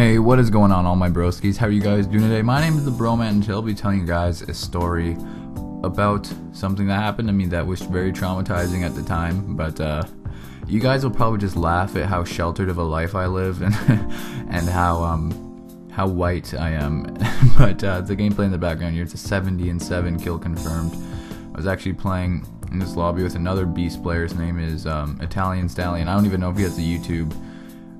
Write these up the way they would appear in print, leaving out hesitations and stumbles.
Hey, what is going on, all my broskies? How are you guys doing today? My name is TheBromann, and today I'll be telling you guys a story about something that happened to me that was very traumatizing at the time, but you guys will probably just laugh at how sheltered of a life I live and and how white I am. But the gameplay in the background here, it's a 70-7 kill confirmed. I was actually playing in this lobby with another beast player. His name is Italian Stallion. I don't even know if he has a YouTube.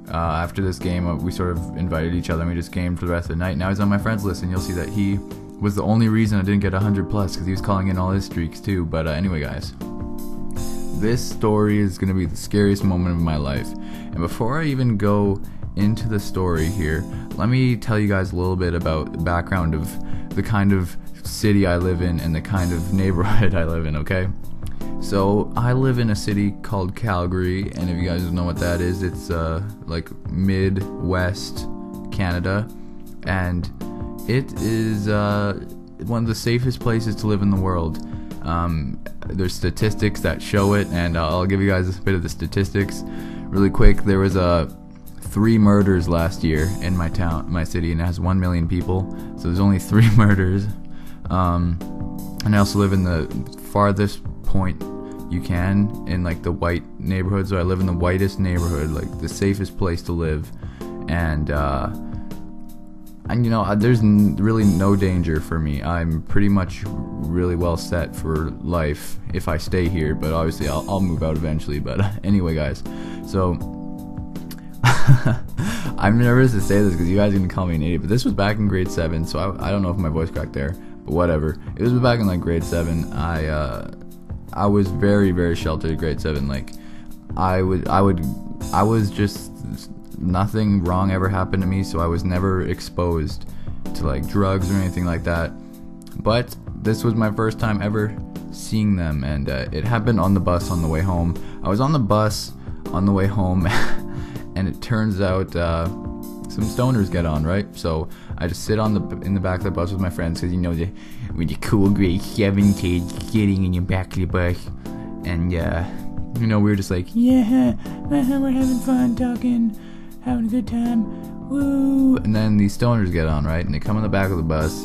After this game, we sort of invited each other and we just gamed for the rest of the night. Now he's on my friends list, and you'll see that he was the only reason I didn't get 100 plus, because he was calling in all his streaks too. But anyway, guys, this story is going to be the scariest moment of my life. And before I even go into the story here, let me tell you guys a little bit about the background of the kind of city I live in and the kind of neighborhood I live in, okay? So I live in a city called Calgary, and if you guys know what that is, it's like Midwest Canada, and it is one of the safest places to live in the world. There's statistics that show it, and I'll give you guys a bit of the statistics really quick. There was 3 murders last year in my city, and it has 1 million people, so there's only 3 murders. And I also live in the farthest point you can in like the white neighborhood, so I live in the whitest neighborhood, like the safest place to live, and you know, there's really no danger for me. I'm pretty much really well set for life if I stay here, but obviously I'll move out eventually. But anyway, guys, so I'm nervous to say this because you guys are gonna call me an idiot, but this was back in grade 7, so I don't know if my voice cracked there, but whatever. It was back in like grade 7. I was very sheltered at grade 7. Like I was just, nothing wrong ever happened to me, so I was never exposed to like drugs or anything like that. But this was my first time ever seeing them, and it happened on the bus on the way home. I was on the bus on the way home and it turns out some stoners get on, right? So I just sit in the back of the bus with my friends, because you know, with the cool grade 7 kids sitting in the back of the bus, and you know, we were just like, yeah, we're having fun, talking, having a good time, woo. And then these stoners get on, right? And they come in the back of the bus,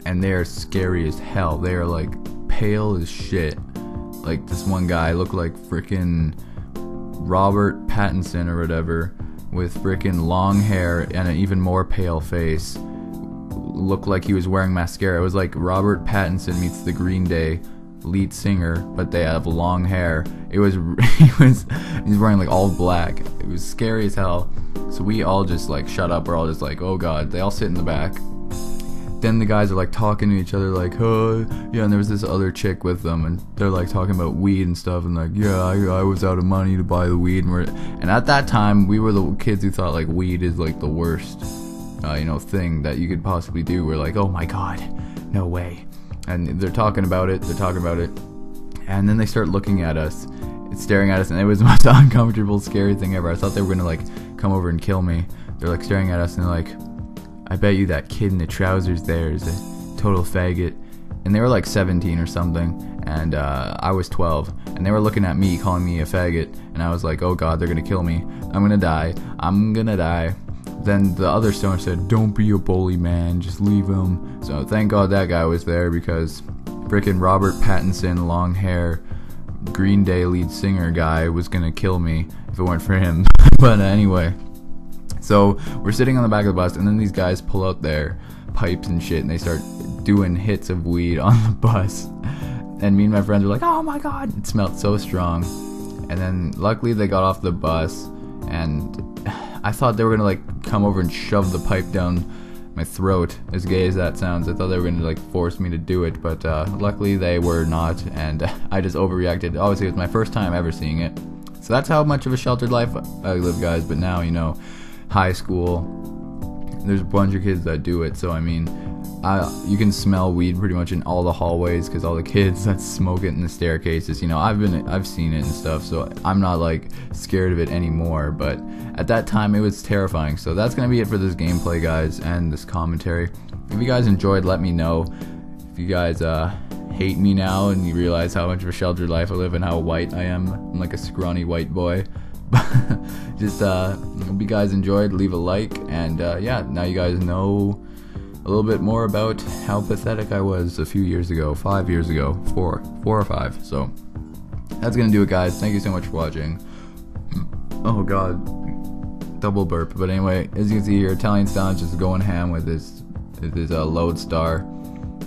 and they're scary as hell. They are like pale as shit. Like this one guy looked like freaking Robert Pattinson or whatever, with freaking long hair and an even more pale face. Looked like he was wearing mascara. It was like Robert Pattinson meets the Green Day lead singer, but they have long hair. It was he's wearing like all black. It was scary as hell. So we all just like shut up. We're all just like, oh god. They all sit in the back. Then the guys are like talking to each other like, oh yeah, and there was this other chick with them, and they're like talking about weed and stuff, and like, yeah, I was out of money to buy the weed, and at that time we were the kids who thought like weed is like the worst you know, thing that you could possibly do. We're like, oh my god, no way. And they're talking about it, and then they start looking at us, staring at us, and it was the most uncomfortable, scary thing ever. I thought they were gonna like come over and kill me. They're like staring at us, and they're like, I bet you that kid in the trousers there is a total faggot. And they were like 17 or something, and I was 12, and they were looking at me, calling me a faggot, and I was like, oh god, they're gonna kill me, I'm gonna die. Then the other stoner said, don't be a bully, man, just leave him. So thank god that guy was there, because frickin' Robert Pattinson, long hair, Green Day lead singer guy was gonna kill me if it weren't for him. But anyway, so we're sitting on the back of the bus, and then these guys pull out their pipes and shit, and they start doing hits of weed on the bus. And me and my friends were like, oh my god, it smelled so strong. And then luckily they got off the bus, and I thought they were gonna like come over and shove the pipe down my throat, as gay as that sounds. I thought they were gonna like force me to do it, but luckily they were not, and I just overreacted. Obviously it was my first time ever seeing it, so that's how much of a sheltered life I live, guys. But now, you know, high school, there's a bunch of kids that do it, so I mean, you can smell weed pretty much in all the hallways, because all the kids that smoke it in the staircases, you know, I've seen it and stuff, so I'm not like scared of it anymore. But at that time it was terrifying. So that's gonna be it for this gameplay, guys, and this commentary. If you guys enjoyed, let me know. If you guys hate me now and you realize how much of a sheltered life I live and how white I am, I'm like a scrawny white boy, Just hope you guys enjoyed. Leave a like, and yeah, now you guys know a little bit more about how pathetic I was a few years ago, 5 years ago, four or five. So that's gonna do it, guys. Thank you so much for watching. Oh god, double burp. But anyway, as you can see here, Italian Stallion just going ham with his lodestar.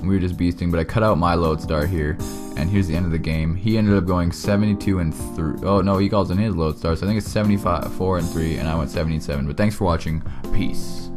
We were just beasting, but I cut out my lodestar here, and here's the end of the game. He ended up going 72 and 3. Oh no, he calls in his lodestar, so I think it's 74 and 3, and I went 77. But thanks for watching. Peace.